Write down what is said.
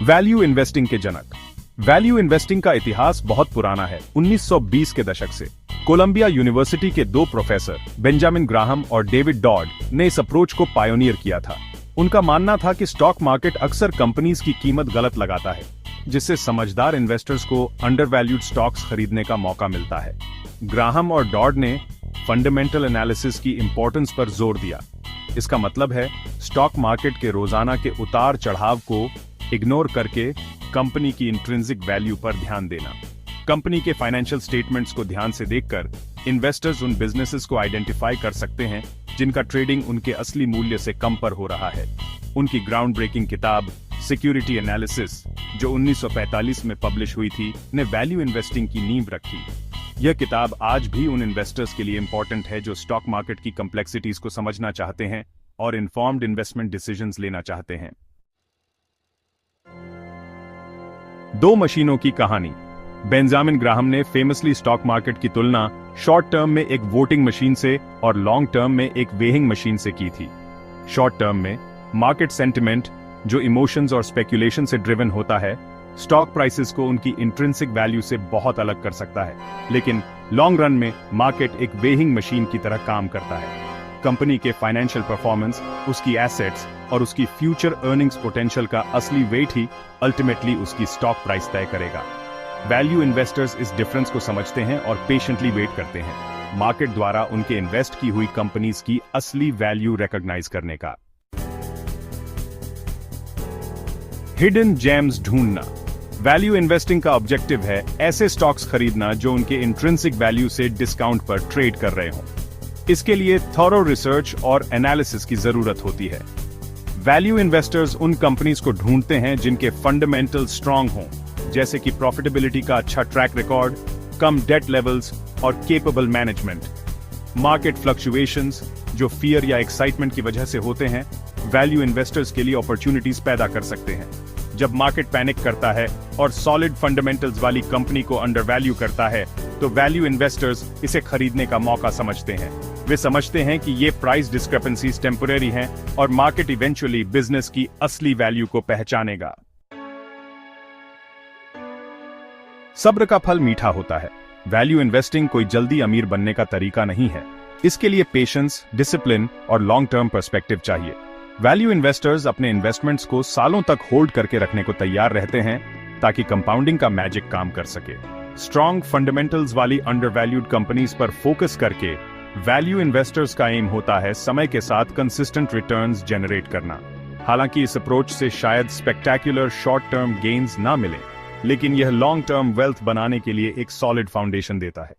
Value investing के जनक। Value investing का इतिहास बहुत पुराना है। 1920 के दशक से कोलंबिया यूनिवर्सिटी के दो प्रोफेसर बेंजामिन ग्राहम और डेविड डॉड ने इस अप्रोच को पायोनियर किया था। उनका मानना था कि स्टॉक मार्केट अक्सर कंपनीज की कीमत गलत लगाता है, जिससे समझदार इन्वेस्टर्स को अंडरवैल्यूड स्टॉक्स खरीदने का मौका मिलता है। ग्राहम और डॉड ने फंडामेंटल एनालिसिस की इंपॉर्टेंस पर जोर दिया। इसका मतलब है स्टॉक मार्केट के रोजाना के उतार चढ़ाव को इग्नोर करके कंपनी की इंट्रिंसिक वैल्यू पर ध्यान देना। कंपनी के फाइनेंशियल स्टेटमेंट्स को ध्यान से देखकर इन्वेस्टर्स उन बिजनेसेस को आइडेंटिफाई कर सकते हैं जिनका ट्रेडिंग उनके असली मूल्य से कम पर हो रहा है। उनकी ग्राउंड ब्रेकिंग किताब सिक्योरिटी एनालिसिस, जो 1945 में पब्लिश हुई थी, ने वैल्यू इन्वेस्टिंग की नींव रखी। यह किताब आज भी उन इन्वेस्टर्स के लिए इंपॉर्टेंट है जो स्टॉक मार्केट की कॉम्प्लेक्सिटीज को समझना चाहते हैं और इन्फॉर्म्ड इन्वेस्टमेंट डिसीजंस लेना चाहते हैं। दो मशीनों की कहानी। बेंजामिन ग्राहम ने फेमसली स्टॉक मार्केट की तुलना शॉर्ट टर्म में एक वोटिंग मशीन से और लॉन्ग टर्म में एक वेइंग मशीन से की थी। शॉर्ट टर्म में मार्केट सेंटिमेंट, जो इमोशंस और स्पेकुलेशन से ड्रिवन होता है, स्टॉक प्राइसेस को उनकी इंट्रिंसिक वैल्यू से बहुत अलग कर सकता है। लेकिन लॉन्ग रन में मार्केट एक वेइंग मशीन की तरह काम करता है। कंपनी के फाइनेंशियल परफॉर्मेंस, उसकी एसेट्स और उसकी फ्यूचर अर्निंग्स पोटेंशियल का असली वेट ही अल्टीमेटली उसकी स्टॉक प्राइस तय करेगा। वैल्यू इन्वेस्टर्स इस डिफरेंस को समझते हैं और पेशेंटली वेट करते हैं, मार्केट द्वारा उनके इन्वेस्ट की हुई कंपनीज की असली वैल्यू रिकॉग्नाइज करने का। हिडन जेम्स ढूंढना। वैल्यू इन्वेस्टिंग का ऑब्जेक्टिव है ऐसे स्टॉक्स खरीदना जो उनके इंट्रिंसिक वैल्यू से डिस्काउंट पर ट्रेड कर रहे हों। इसके लिए थॉरो रिसर्च और एनालिसिस की जरूरत होती है। वैल्यू इन्वेस्टर्स उन कंपनीज को ढूंढते हैं जिनके फंडामेंटल स्ट्रांग हों, जैसे कि प्रॉफिटेबिलिटी का अच्छा ट्रैक रिकॉर्ड, कम डेट लेवल्स और केपेबल मैनेजमेंट। मार्केट फ्लक्चुएशंस, जो फियर या एक्साइटमेंट की वजह से होते हैं, वैल्यू इन्वेस्टर्स के लिए अपॉर्चुनिटीज पैदा कर सकते हैं। जब मार्केट पैनिक करता है और सॉलिड फंडामेंटल्स वाली कंपनी को अंडरवैल्यू करता है, तो वैल्यू इन्वेस्टर्स इसे खरीदने का मौका समझते हैं। वे समझते हैं कि ये प्राइस डिस्क्रिपेंसीज टेम्परेरी हैं और मार्केट इवेंचुअली बिजनेस की असली वैल्यू को पहचानेगा। सब्र का फल मीठा होता है। वैल्यू इन्वेस्टिंग कोई जल्दी अमीर बनने का तरीका नहीं है। इसके लिए पेशेंस, डिसिप्लिन और लॉन्ग टर्म पर्सपेक्टिव चाहिए। वैल्यू इन्वेस्टर्स अपने इन्वेस्टमेंट्स को सालों तक होल्ड करके रखने को तैयार रहते हैं ताकि कंपाउंडिंग का मैजिक काम कर सके। स्ट्रॉन्ग फंडामेंटल्स वाली अंडरवैल्यूड कंपनीज पर फोकस करके वैल्यू इन्वेस्टर्स का एम होता है समय के साथ कंसिस्टेंट रिटर्न्स जनरेट करना। हालांकि इस अप्रोच से शायद स्पेक्टेक्युलर शॉर्ट टर्म गेन्स ना मिले, लेकिन यह लॉन्ग टर्म वेल्थ बनाने के लिए एक सॉलिड फाउंडेशन देता है।